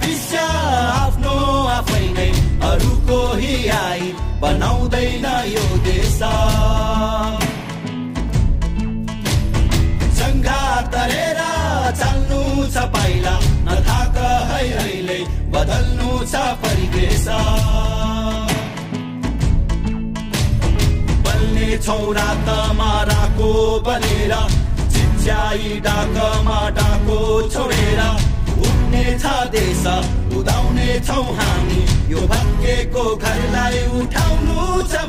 भविष्य आफ्नो आफै नै अरूको हियाई बनाउँदैन यो देश सँघा तरेर चाल्नु छ पाइला नथाक है अहिले बदल्नु छ परिवेश बल्ने छौरा त माराको बलेर चिच्याई डाकमा डाको छोडेर उठ्ने छ देश उदाउने छौ हामी यो भत्केको घरलाई उठाउनु छ